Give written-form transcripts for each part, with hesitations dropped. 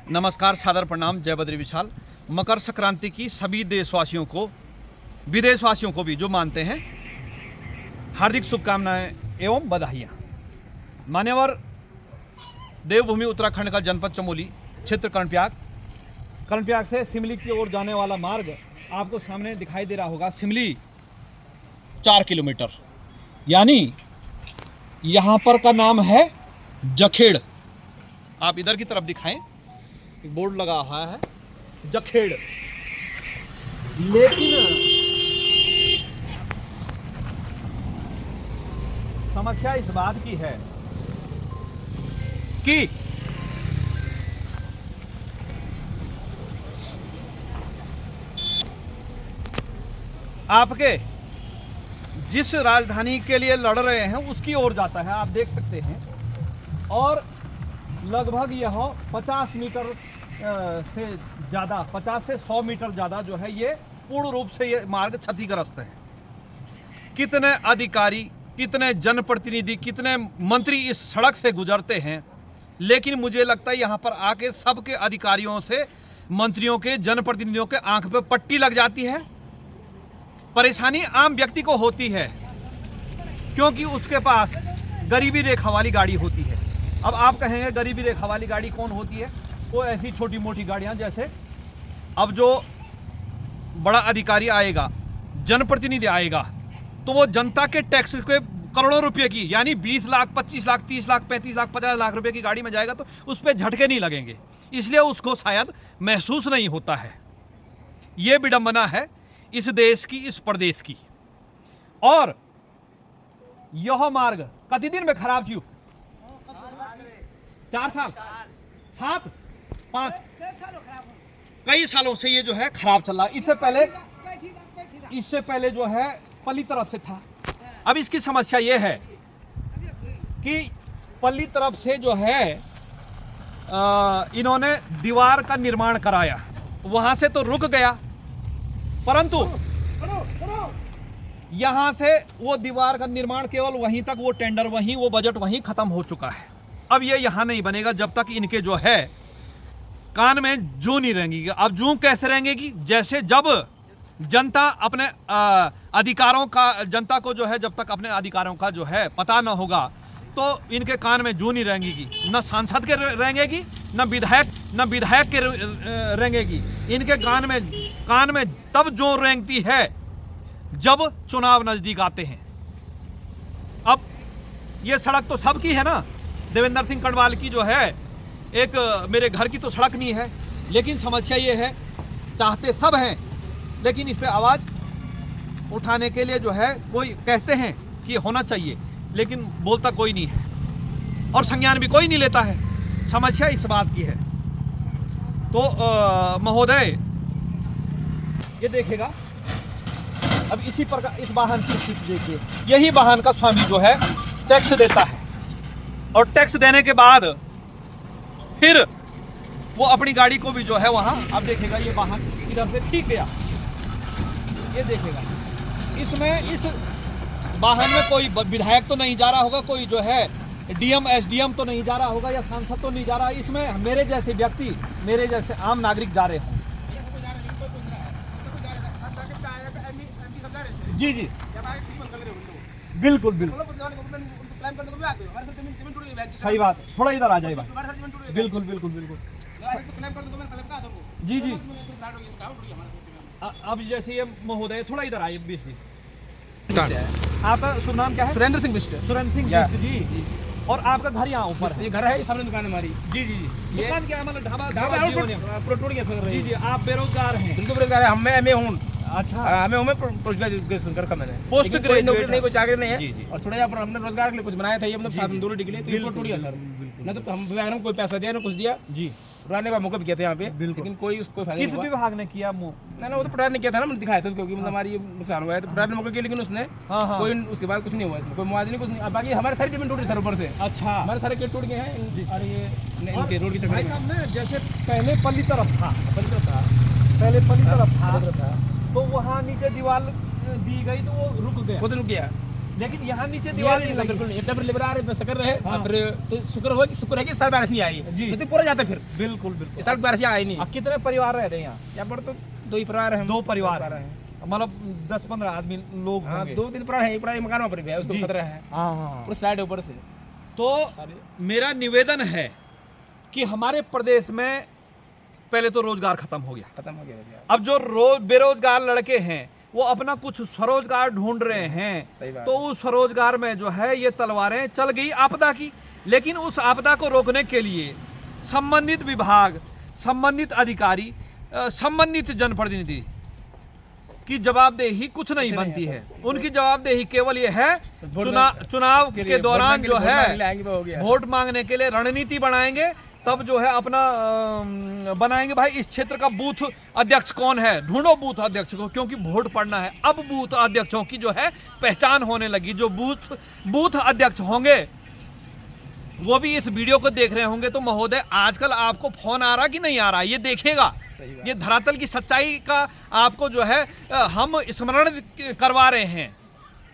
नमस्कार, सादर प्रणाम, जय बद्री विशाल। मकर संक्रांति की सभी देशवासियों को, विदेशवासियों को भी जो मानते हैं, हार्दिक शुभकामनाएं एवं बधाइयाँ। मान्यवर देवभूमि उत्तराखंड का जनपद चमोली, क्षेत्र कर्णप्रयाग से सिमली की ओर जाने वाला मार्ग आपको सामने दिखाई दे रहा होगा। सिमली 4 किलोमीटर, यानी यहाँ पर का नाम है जखेड़। आप इधर की तरफ दिखाएं, एक बोर्ड लगा हुआ है जखेड़। लेकिन समस्या इस बात की है कि आपके जिस राजधानी के लिए लड़ रहे हैं उसकी ओर जाता है, आप देख सकते हैं। और लगभग यह 50 मीटर से ज़्यादा, 50 से 100 मीटर ज़्यादा जो है, ये पूर्ण रूप से ये मार्ग क्षतिग्रस्त है। कितने अधिकारी, कितने जनप्रतिनिधि, कितने मंत्री इस सड़क से गुजरते हैं, लेकिन मुझे लगता है यहाँ पर आके सबके अधिकारियों से, मंत्रियों के, जनप्रतिनिधियों के आंख पे पट्टी लग जाती है। परेशानी आम व्यक्ति को होती है क्योंकि उसके पास गरीबी रेखा वाली गाड़ी होती है। अब आप कहेंगे गरीबी रेखा वाली गाड़ी कौन होती है? वो ऐसी छोटी मोटी गाड़ियां, जैसे अब जो बड़ा अधिकारी आएगा, जनप्रतिनिधि आएगा, तो वो जनता के टैक्स के करोड़ों रुपए की, यानी 20 लाख, 25 लाख, 30 लाख, 35 लाख, 50 लाख रुपए की गाड़ी में जाएगा तो उस पर झटके नहीं लगेंगे, इसलिए उसको शायद महसूस नहीं होता है। ये विडंबना है इस देश की, इस प्रदेश की। और यह मार्ग कति दिन में खराब थी? 4 साल, 7, 5, कई सालों से ये जो है खराब चल रहा है। इससे पहले जो है पल्ली तरफ से था। अब इसकी समस्या ये है कि पल्ली तरफ से जो है इन्होंने दीवार का निर्माण कराया, वहां से तो रुक गया, परंतु यहां से वो दीवार का निर्माण केवल वहीं तक, वो टेंडर वहीं, वो बजट वहीं खत्म हो चुका है। अब ये यहाँ नहीं बनेगा जब तक इनके जो है कान में जूं नहीं रहेंगी। अब जूं कैसे रहेंगी? जैसे जब जनता अपने अधिकारों का, जनता को जो है जब तक अपने अधिकारों का जो है पता न होगा तो इनके कान में जूं नहीं रहेंगी। न सांसद के रहेंगी, न विधायक के रहेंगी। इनके कान में तब जूं रेंगती है जब चुनाव नजदीक आते हैं। अब ये सड़क तो सबकी है ना, देवेंद्र सिंह कड़वाल की जो है, एक मेरे घर की तो सड़क नहीं है। लेकिन समस्या ये है, चाहते सब हैं, लेकिन इस पे आवाज़ उठाने के लिए जो है कोई कहते हैं कि होना चाहिए, लेकिन बोलता कोई नहीं है और संज्ञान भी कोई नहीं लेता है। समस्या इस बात की है। तो महोदय ये देखेगा, अब इसी प्रकार इस वाहन की स्थिति देखिए। यही वाहन का स्वामी जो है टैक्स देता है, और टैक्स देने के बाद फिर वो अपनी गाड़ी को भी जो है वहाँ, अब देखेगा ये वाहन इधर से ठीक गया, ये देखेगा। इसमें इस वाहन में कोई विधायक तो नहीं जा रहा होगा, कोई जो है डीएम, एसडीएम तो नहीं जा रहा होगा, या सांसद तो नहीं जा रहा। इसमें मेरे जैसे व्यक्ति, मेरे जैसे आम नागरिक जा रहे हैं। जी जी, बिल्कुल बिल्कुल, सही बात। थोड़ा इधर आ जाए भाई। बिल्कुल बिल्कुल बिल्कुल, जी जी। अब जैसे ये महोदय थोड़ा इधर आइए बीच में। आपका शुभ नाम क्या है? सुरेंद्र सिंह बिष्ट। सुरेंद्र सिंह बिष्ट जी जी। और आपका घर यहाँ ऊपर है? ये घर है, सामने दुकान है हमारी। जी जी जी। दुकान क्या है? मतलब ढाबा पूरा टूट गया सर। जी जी। आप बेरोजगार हैं? बिल्कुल बेरोजगार है। मैं एमए हूँ। अच्छा, मैं हूँ, पोस्ट ग्रेजुएशन कर रखा मैंने। पोस्ट ग्रेजुएट, नौकरी नहीं, कोई चाकरी नहीं जी, जी। है। और थोड़ा यहाँ पर हमने रोजगार के लिए कुछ बनाया था, ये मतलब साधन दूरी के लिए, तो ये टूट गया सर। बिल्कुल। ना तो हम विभाग ने कोई पैसा दिया, ना कुछ दिया जी। पुराने का मौका भी किया था यहाँ पे, लेकिन कोई उसको फायदा नहीं किस हुआ। विभाग ने किया? ना वो तो पुराने ने किया था ना, मैंने दिखाया था उसको कि मतलब हमारी ये नुकसान हुआ है, तो पुराने मौके किया, लेकिन उसने कोई उसके बाद कुछ नहीं हुआ, इसमें कोई मुआवजा नहीं, कुछ नहीं। बाकी हमारे सारी जमीन टूट गई सर ऊपर से। अच्छा, हमारे सारे गेट टूट गए हैं, और ये इनके रोड की भाई चक्कर साहब ने जैसे पहले पल्ली तरफ था, पहले पल्ली तरफ था, तो वहाँ नीचे दीवार दी गई तो वो रुक गया। वो तो रुक गया। लेकिन यहाँ नीचे दीवार नहीं लगी। बिल्कुल एकदम लिबरा व्यवस्था कर रहे हैं। फिर तो शुक्र है कि इस साल बारिश नहीं आई जी। तो पूरा जाता फिर। बिल्कुल बिल्कुल। इस साल बारिश आई नहीं। अब कितने परिवार रह रहे हैं यहाँ पर? तो 2 ही परिवार हैं। 2 परिवार हैं, मतलब 10-15 आदमी लोग होंगे। 2-3 परिवार है, पूरा मकान पर भी है, उसको खतरा है। हाँ, पूरा स्लाइड ऊपर से। तो मेरा निवेदन है कि हमारे प्रदेश में पहले तो रोजगार खत्म हो गया। अब जो बेरोजगार लड़के हैं वो अपना कुछ स्वरोजगार ढूंढ रहे हैं, तो उस स्वरोजगार में जो है ये तलवारें चल गई आपदा की। लेकिन उस आपदा को रोकने के लिए संबंधित विभाग, संबंधित अधिकारी, संबंधित जनप्रतिनिधि की जवाबदेही कुछ नहीं बनती है। उनकी जवाबदेही केवल ये है चुनाव के दौरान जो है वोट मांगने के लिए रणनीति बनाएंगे, तब जो है अपना बनाएंगे भाई इस क्षेत्र का बूथ अध्यक्ष कौन है, ढूंढो बूथ अध्यक्ष को, क्योंकि वोट पड़ना है। अब बूथ अध्यक्षों की जो है पहचान होने लगी। जो बूथ अध्यक्ष होंगे वो भी इस वीडियो को देख रहे होंगे। तो महोदय, आजकल आपको फोन आ रहा कि नहीं आ रहा, ये देखिएगा। ये धरातल की सच्चाई का आपको जो है हम स्मरण करवा रहे हैं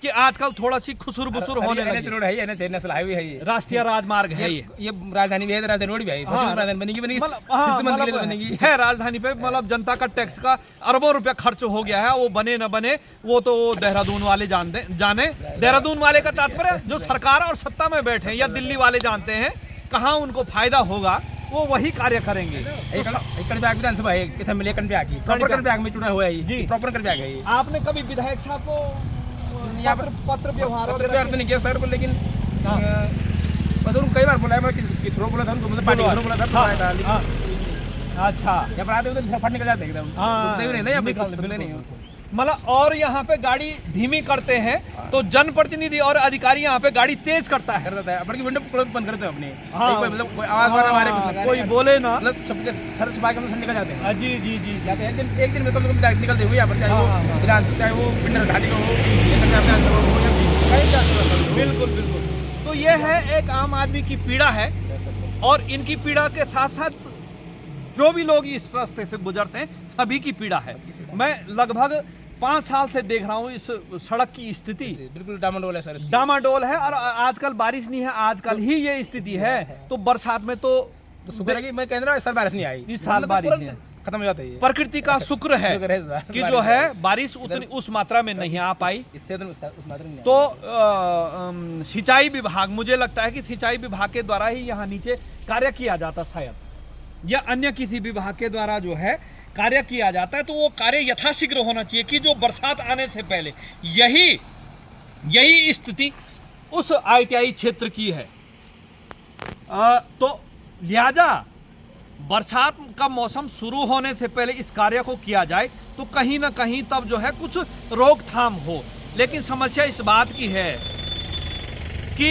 कि आजकल थोड़ा सी खुसुर बुसुर होने लगी। रोड है, नेशनल हाईवे है, ये राष्ट्रीय राजमार्ग है, ये राजधानी भी है, राजधानी रोड भी है, राजधानी बनेगी है राजधानी पे। मतलब जनता का टैक्स का अरबों रुपया खर्च हो गया है। वो बने न बने वो तो देहरादून वाले जाने। देहरादून वाले का तात्पर्य जो सरकार और सत्ता में बैठे हैं, या दिल्ली वाले जानते हैं कहाँ उनको फायदा होगा, वो वही कार्य करेंगे। विधानसभा है, किसान मिले प्रॉपर में चुना हुआ है जी, प्रॉपर है। आपने कभी विधायक साहब को यहाँ पर पत्र व्यवहार तो नहीं किया सर, लेकिन बस उनको कई बार बोला है। मैं किसी थ्रो बोला था उनको, मतलब पार्टी थ्रो बोला था। अच्छा, यहाँ पर आते तो फट निकल जाते एकदम, नहीं। मतलब और यहाँ पे गाड़ी धीमी करते हैं तो जनप्रतिनिधि और अधिकारी यहाँ पे गाड़ी तेज करता है, अपनी विंडो बंद करते हैं अपने। मतलब कोई आवाज हमारे कोई बोले ना, मतलब सबके सर छुपा के हम निकल जाते हैं। जी जी जी जाते हैं। एक दिन में कम से कम निकलते हुए यहाँ पर, चाहे वो विधानसभा, चाहे वो पिंडर घाटी का हो। बिल्कुल बिल्कुल। तो ये है एक आम आदमी की पीड़ा है, और इनकी पीड़ा के साथ साथ जो भी लोग इस रास्ते से गुजरते हैं सभी की पीड़ा है। मैं लगभग 5 साल से देख रहा हूँ इस सड़क की स्थिति बिल्कुल डामाडोल है सर, डामाडोल है। और आजकल बारिश नहीं है, आजकल ही ये स्थिति है। तो बरसात में तो शुक्र है कि मैं कह रहा हूँ इस साल बारिश नहीं आई, इस साल बारिश नहीं, खत्म हो जाता है। प्रकृति का शुक्र है कि जो है बारिश उतनी उस मात्रा में नहीं आ पाई। इससे उस मात्रा में तो सिंचाई विभाग, मुझे लगता है कि सिंचाई विभाग के द्वारा ही यहाँ नीचे कार्य किया जाता शायद, या अन्य किसी विभाग के द्वारा जो है कार्य किया जाता है। तो वो कार्य यथाशीघ्र होना चाहिए कि जो बरसात आने से पहले यही स्थिति उस ITI क्षेत्र की है। तो लिहाजा बरसात का मौसम शुरू होने से पहले इस कार्य को किया जाए तो कहीं ना कहीं तब जो है कुछ रोकथाम हो। लेकिन समस्या इस बात की है कि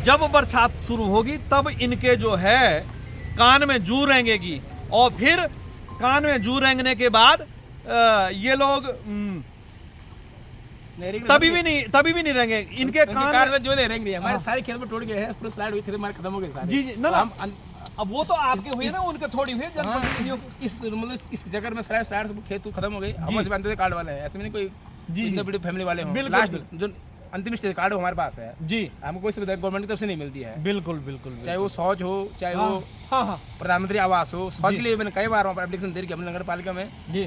जब बरसात शुरू होगी तब इनके जो है कान में जू रेंगेगी, और फिर कान में जू रेंगने के बाद ये लोग तभी भी नहीं रहेंगे। इनके कान में जो नहीं रहेंगे। हमारे सारे खेत में टूट गए हैं, पूरे स्लाइड हुई, खेत हमारे खत्म हो गए सारे। जी ना, अब वो तो आपके हुए ना, उनके थोड़ी हुई जनप्रतिनिधियों इस जगह में स्लाइड सब खेत खत्म हो गए। हम से कार्ड वाले हैं, ऐसे में नहीं कोई इतने बड़ी फैमिली वाले हों। लास्ट जो अंतिम स्टेज कार्ड हमारे पास है जी, हमको कोई सुविधा गवर्नमेंट की तरफ से नहीं मिलती है। बिल्कुल बिल्कुल। चाहे वो शौच हो, चाहे वो प्रधानमंत्री आवास हो, शौच के लिए मैंने कई बार वहाँ पर एप्लीकेशन दे रही अपनी नगर पालिका में जी,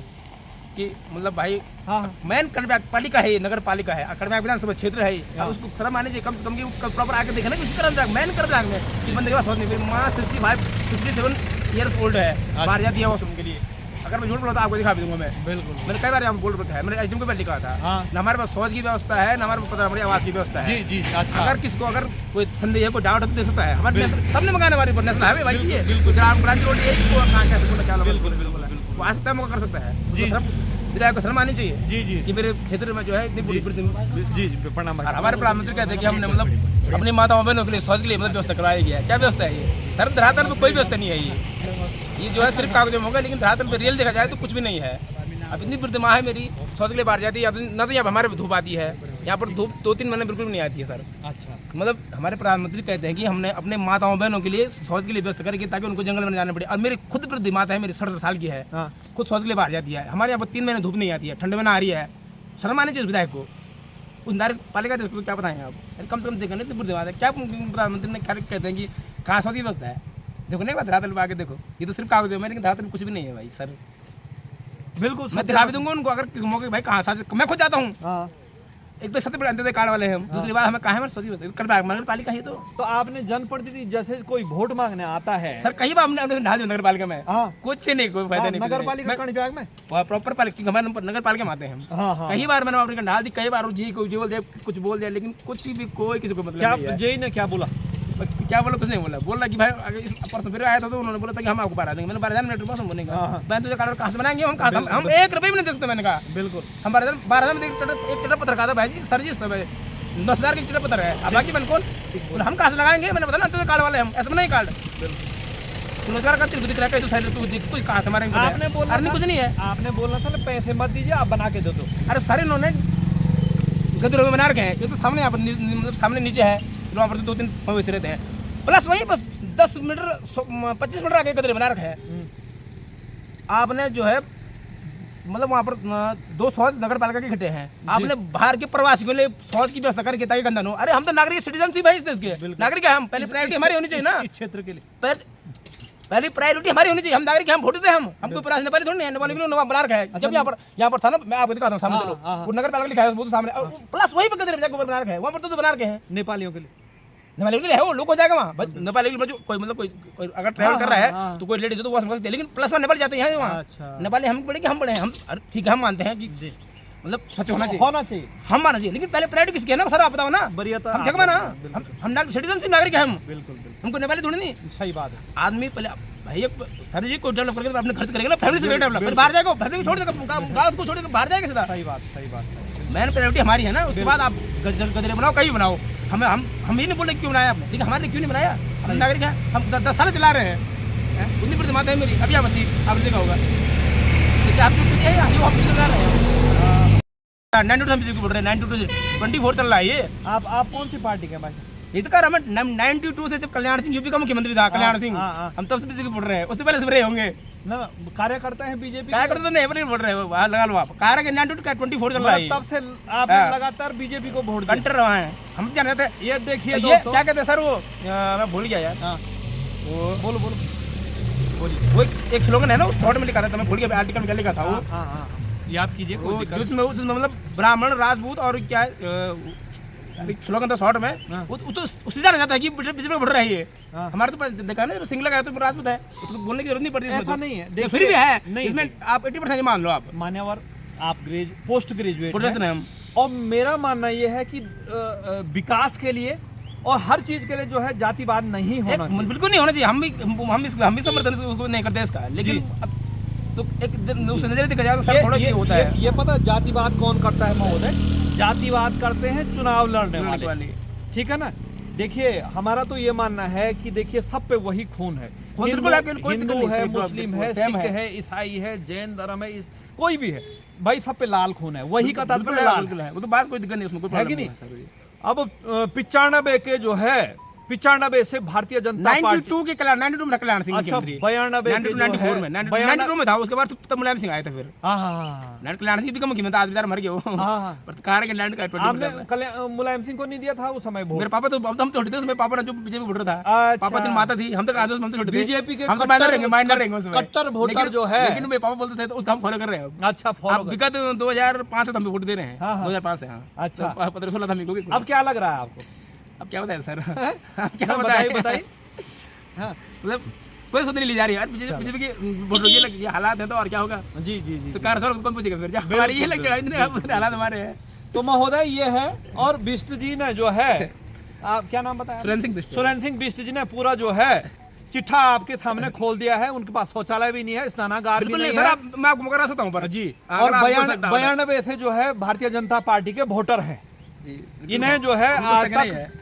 कि मतलब भाई मेन कर्नाटक पालिका है, नगर पालिका है, कर्नाटक विधानसभा क्षेत्र है, उसको शर्म आनी चाहिए कम से कम प्रॉपर आके देखना कि कर्नाटक मेन कर्नाटक में कि बंदे के पास शौच नहीं। माँ 67 ईयर्स ओल्ड है, बाहर जाती है वॉशरूम के लिए। अगर मैं झूठ बोला तो आपको दिखा भी दूंगा मैं। बिल्कुल, मैंने कई बार यहाँ बोल रखा है, मैंने एचडीएम के पास लिखा था। न हमारे पास शौच की व्यवस्था है, न हमारे पास प्रधानमंत्री आवास की व्यवस्था है। जी जी। अगर किसको अगर कोई संदेह है, कोई डाउट है तो दे सकता है। हमारे सबने मंगाने हमारी नेशनल हाईवे भाई है, ब्रांच रोड है, वो आ सकता है, मौका कर सकता है। विधायक को शर्म आनी चाहिए जी जी कि मेरे क्षेत्र में जो है इतनी जी प्रणाम। हमारे प्रधानमंत्री कहते हैं कि हमने मतलब अपनी माताओं बहनों के लिए शौच के लिए मतलब व्यवस्था करवाई गया है। क्या व्यवस्था है ये सर? धरातल में कोई व्यवस्था नहीं है। ये जो है सिर्फ कागजों में होगा, लेकिन धरातल पे रियल देखा जाए तो कुछ भी नहीं है। अब इतनी प्रतिमा है मेरी, शौच के लिए बाहर जाती है, न तो यहाँ हमारे धूप आती है, यहाँ पर धूप 2-3 महीने बिल्कुल भी नहीं आती है सर। अच्छा, मतलब हमारे प्रधानमंत्री कहते हैं कि हमने अपने माताओं बहनों के लिए शौच के लिए व्यवस्था करेगी ताकि उनको जंगल में जाना पड़े। और मेरी खुद वृद्धि माता है, मेरी 67 साल की है, खुद शौच के लिए बाहर जाती है। हमारे यहाँ पर 3 महीने धूप नहीं आती है, ठंड में ना आ रही है। शर्म आनी चाहिए विधायक को। उस नगर पालिका को क्या बताएं आप? अरे कम से कम देखो ना, इतनी बुरी बात है क्या? प्रधानमंत्री ने क्या कहते हैं कि कहाँ सोची व्यवस्था है? देखो नहीं बात, धरातल पे आके देखो, ये तो सिर्फ कागज है, मेरे धरातल में कुछ भी नहीं है भाई सर। बिल्कुल मैं दिखा भी दूंगा उनको, अगर मौके भाई कहाँ साथ मैं खुद जाता हूँ। हाँ। एक तो सत्य अंत्योदय कार्ड वाले हैं हम, दूसरी बात हमें कहा है सोची नगर पालिका है। तो आपने जनप्रतिनिधि जैसे कोई वोट मांगने आता है सर कई बार हमने डाल दिया नगर पालिका में, हाँ। कुछ से नहीं, कोई फायदा नहीं। नगर पालिका कर्ण विभाग में प्रॉपर पालिका, हमारे नगर पालिका में आते हैं हम। हाँ, हाँ। कई बार मैंने अपने डाल दी, कई बार जी कोई बोल दिया, कुछ बोल दिया, लेकिन कुछ भी कोई किसी को मतलब नहीं है। जेई ने क्या बोला? क्या बोला? कुछ नहीं बोला। बोला कि भाई अगर इस परसों फिर आया था तो उन्होंने बोला था कि हम आपको बाहर देंगे। मैंने 12,000 मिनट बस बनेगा, मैं तुझे कार्ड कहाँ से बनाएंगे? हम कहाँ, हम 1 रुपये भी नहीं दे सकते। मैंने कहा बिल्कुल, हम 12,000 में एक चिट्ठा पत्र कहा था भाई जी, सर जी 10,000 की चिट्ठा पत्र है, अब बाकी बन कौन? हम कहाँ से लगाएंगे? मैंने बताया ना तुझे कार्ड वाले हम ऐसा नहीं कार्ड रोजगार का दिख रहा है, तू देख कुछ कहाँ से मारेंगे? आपने बोला अरे कुछ नहीं है, आपने बोला था ना पैसे मत दीजिए, आप बना के दे दो। अरे सारे इन्होंने गदरों में बना रखे हैं। ये तो सामने यहाँ पर मतलब सामने नीचे है, वहाँ पर 2-3 मवेशी रहते हैं, प्लस वहीं बस 10 मीटर 25 मीटर आगे गदरे बना रखे हैं। आपने जो है मतलब वहाँ पर 2 शौच नगर पालिका के इकट्ठे हैं, आपने बाहर के प्रवासियों के लिए शौच की व्यवस्था करके ताकि गंदा न हो। अरे हम तो नागरिक सिटीजनशिप है इस देश के, नागरिक है हम, पहले प्रायोरिटी हमारी होनी चाहिए ना इस क्षेत्र के लिए, पहली प्रायोरिटी हमारी होनी चाहिए। हम नागरिक हैं, हम वोट देते हैं, हम कोई प्रवासी नेपाली थोड़ी नहीं है, नेपाली के लिए बना रखा है। जब यहाँ पर था ना, मैं आपको दिखाता हूँ सामने, चलो वो नगर पालिका लिखा है वो तो सामने, प्लस वही पर गदरे बना रखा है, वहाँ पर तो बना रखे हैं नेपालियों के लिए, नेपाली के लिए है, वो लोग हो जाएगा वहाँ। नेपाली के लिए कोई मतलब कोई अगर ट्रैवल कर रहा है तो कोई लेडीज है तो वो समझ सकते हैं, लेकिन प्लस में नेपाल जाते हैं वहाँ। नेपाली हम पढ़े कि हम पढ़े हैं, हम ठीक है, हम मानते हैं कि मतलब सच होना चाहिए, हम मानना चाहिए, लेकिन पहले प्रायोरिटी किसकी है ना सर? आप बताओ ना, हम जगह ना, हम सिटीजनशिप नागरिक है, हम बिल्कुल हमको नेपाली थोड़ी नहीं। सही बात है। आदमी पहले भाई सर जी को डेवलप करके अपने खर्च करेंगे ना, फैमिली से डेवलप, फिर बाहर जाएगा, फैमिली को छोड़ देगा, गाँव को छोड़ के बाहर जाएगा सीधा। सही बात, सही बात। मेन प्रायोरिटी हमारी है ना, उसके बाद आप गदरे बनाओ, कहीं बनाओ, हम ये नहीं बोल रहे क्यों बनाया आपने, लेकिन हमारे लिए क्यों नहीं बनाया? हम नागरिक हैं, हम 10 साल चला रहे हैं, उतनी प्रतिमात है मेरी। अभी आप देखा होगा आप 92 बोल रहे हैं, 92 24 चल रहा है ये। आप कौन सी पार्टी के भाई? ये तो कर हमें 92 से जब कल्याण सिंह यूपी का मुख्यमंत्री था, कल्याण सिंह, हम तब से बीजेपी बोल रहे हैं, उससे पहले से रहे होंगे ना। कार्यकर्ता है बीजेपी, कार्यकर्ता तो नहीं बोल रहे हो, लगा लो आप, कार्य के 92 का 24 चल रहा है, तब से आपने लगातार बीजेपी को वोट कंटर रहा है। हम जान रहे थे, ये देखिए ये क्या कहते हैं सर, वो मैं भूल गया यार, वो बोलो वो एक स्लोगन है ना, उस शॉर्ट में लिखा था, मैं भूल गया, आर्टिकल में लिखा था वो, याद कीजिए, जिसमें मतलब ब्राह्मण राजपूत और क्या स्लोगन था शॉर्ट में, वो तो उससे जाना जाता है कि बीजेपी में बढ़ रहा है ये। हमारे तो देखा ना, सिंह लगाया तो राजपूत है, उसको बोलने की जरूरत नहीं पड़ती, ऐसा नहीं है, फिर भी है इसमें, आप 80% मान लो, आप मान्यवर, आप पोस्ट ग्रेजुएट प्रोफेसर हैं हम, और मेरा मानना ये है कि विकास के लिए और हर चीज के लिए जो है जातिवाद नहीं होना चाहिए, बिल्कुल नहीं होना चाहिए। हम भी समर्थन उसको नहीं करते इसका, लेकिन तो एक दूसरे नजरिए देखा जाए तो सर थोड़ा ये होता है, ये पता जातिवाद कौन करता है महोदय? जातिवाद करते हैं चुनाव लड़ने वाले, ठीक है ना। देखिए हमारा तो ये मानना है कि देखिए सब पे वही खून है, हिंदू है, मुस्लिम है, सिख है, ईसाई है, जैन धर्म है, कोई भी है भाई, सब पे लाल खून है, वही का तात्पर्य लाल है, वो तो बात कोई दिक्कत नहीं, उसमें कोई है कि नहीं। अब 95 के जो है 95 से भारतीय जनता पार्टी 92 के कल्याण 92 में कल्याण सिंह मुख्यमंत्री, 92 में 92 में था, उसके बाद तब मुलायम सिंह आए थे, फिर कल्याण सिंह भी मुख्यमंत्री, आज बेचारा मर गया, पर कार के लैंड का 20 मुलायम सिंह को नहीं दिया था उस समय वोट। मेरे पापा तो हम छोटे थे उसमें, पापा ने जो बीजेपी वोटर था, पापा दिन माता थी, हम तो आज हम तो छोटे थे, बीजेपी के हम तो माइनर रहेंगे उसमें, कट्टर वोटर जो है, लेकिन मेरे पापा बोलते थे तो उसका हम फॉलो कर रहे हैं। अच्छा, फॉलो विगत 2005 से हम वोट दे रहे हैं, 2005 से। हाँ, अच्छा, 15-16 था मेरे को। अब क्या लग रहा है आपको? अब क्या बताए सर, क्या बताइए, हाँ मतलब कोई सोच नहीं ली जा रही है यार, बीजेपी की ये हालात है तो और क्या होगा। जी जी जी, तो कार सर कौन पूछेगा फिर, हमारी ये लग चढ़ाई हालात हमारे हैं। तो महोदय ये है, और बिष्ट जी ने जो है, आप क्या नाम बताया? सुरेंद्र सिंह बिष्ट जी ने पूरा जो है चिट्ठा आपके सामने खोल दिया है, उनके पास शौचालय भी नहीं है, स्नानागार भी नहीं है, मैं आपको मौका सकता हूँ जी। और 92 से जो है भारतीय जनता पार्टी के वोटर हैं, इन्हें जो है आज तक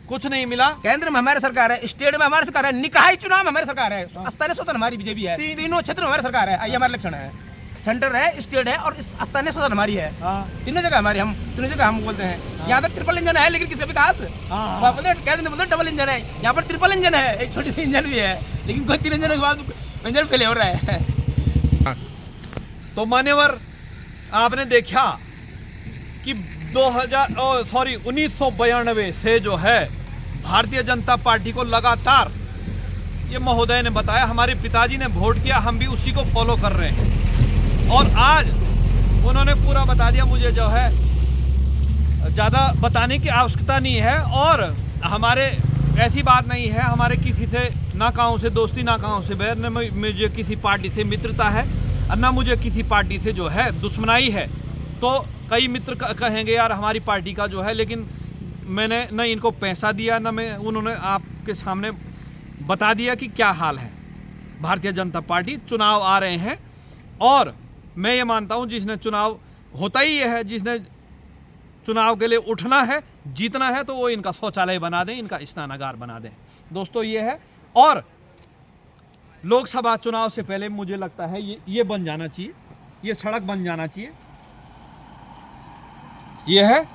कुछ नहीं मिला। केंद्र में हमारी सरकार है, स्टेट में हमारी सरकार है, निकाय चुनाव में हमारी सरकार है, स्थानीय शासन हमारी बीजेपी है, तीनों क्षेत्र में हमारी सरकार है, ये हमारे लक्षण है, सेंटर है, स्टेट है और स्थानीय शासन हमारी है, तीनों जगह हमारी, हम तीनों जगह हम बोलते हैं। यहाँ तक ट्रिपल इंजन है, लेकिन किसी विकास बोलते डबल इंजन है, यहाँ पर ट्रिपल इंजन है, एक छोटी सी इंजन भी है, लेकिन कोई 3 इंजन के बाद इंजन फेल हो रहा है। तो मान्यवर आपने देखा कि 1992 से जो है भारतीय जनता पार्टी को लगातार, ये महोदय ने बताया, हमारे पिताजी ने वोट किया, हम भी उसी को फॉलो कर रहे हैं। और आज उन्होंने पूरा बता दिया, मुझे जो है ज़्यादा बताने की आवश्यकता नहीं है। और हमारे ऐसी बात नहीं है, हमारे किसी से ना काहों से दोस्ती, ना काहों से बैर, न मुझे किसी पार्टी से मित्रता है और ना मुझे किसी पार्टी से जो है दुश्मनाई है। तो कई मित्र कहेंगे यार हमारी पार्टी का जो है, लेकिन मैंने न इनको पैसा दिया, न मैं, उन्होंने आपके सामने बता दिया कि क्या हाल है। भारतीय जनता पार्टी, चुनाव आ रहे हैं और मैं ये मानता हूँ जिसने चुनाव, होता ही ये है, जिसने चुनाव के लिए उठना है, जीतना है, तो वो इनका शौचालय बना दें, इनका स्नानागार बना दें। दोस्तों ये है। और लोकसभा चुनाव से पहले मुझे लगता है ये बन जाना चाहिए, ये सड़क बन जाना चाहिए, ये है।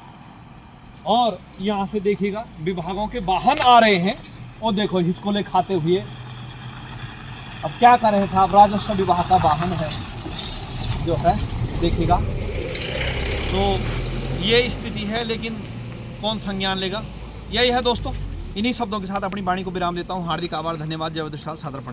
और यहाँ से देखिएगा विभागों के वाहन आ रहे हैं, और देखो हिचकोले खाते हुए। अब क्या करें साहब, राजस्व विभाग का वाहन है जो है, देखिएगा। तो ये स्थिति है, लेकिन कौन संज्ञान लेगा। यही है दोस्तों। इन्हीं शब्दों के साथ अपनी वाणी को विराम देता हूँ। हार्दिक आभार, धन्यवाद, जय विशाल, सादर प्रणाम।